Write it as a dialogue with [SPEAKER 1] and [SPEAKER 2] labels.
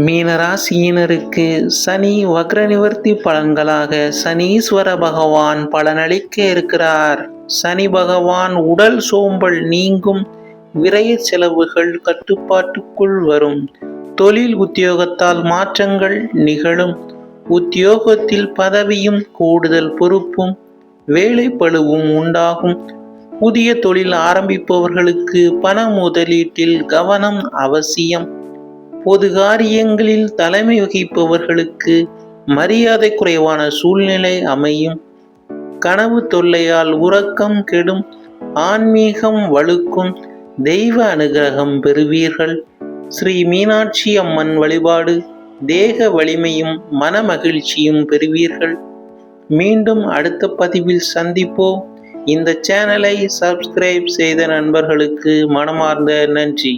[SPEAKER 1] மீனராசியினருக்கு சனி வக்ர நிவர்த்தி பலன்களாக சனீஸ்வர பகவான் பலனளிக்க இருக்கிறார். சனி பகவான் உடல் சோம்பல் நீங்கும், விரய செலவுகள் கட்டுப்பாட்டுக்குள் வரும், தொழில் உத்தியோகத்தால் மாற்றங்கள் நிகழும், உத்தியோகத்தில் பதவியும் கூடுதல் பொறுப்பும் வேலை பளுவும் உண்டாகும். புதிய தொழில் ஆரம்பிப்பவர்களுக்கு பண முதலீட்டில் கவனம் அவசியம். பொது காரியங்களில் தலைமை வகிப்பவர்களுக்கு மரியாதை குறைவான சூழ்நிலை அமையும். கனவு தொல்லையால் உறக்கம் கெடும், ஆன்மீகம் வலுக்கும், தெய்வ அனுகிரகம் பெறுவீர்கள். ஸ்ரீ மீனாட்சி அம்மன் வழிபாடு தேக வலிமையும் மன மகிழ்ச்சியும் பெறுவீர்கள். மீண்டும் அடுத்த பதிவில் சந்திப்போம். இந்த சேனலை சப்ஸ்கிரைப் செய்த நண்பர்களுக்கு மனமார்ந்த நன்றி.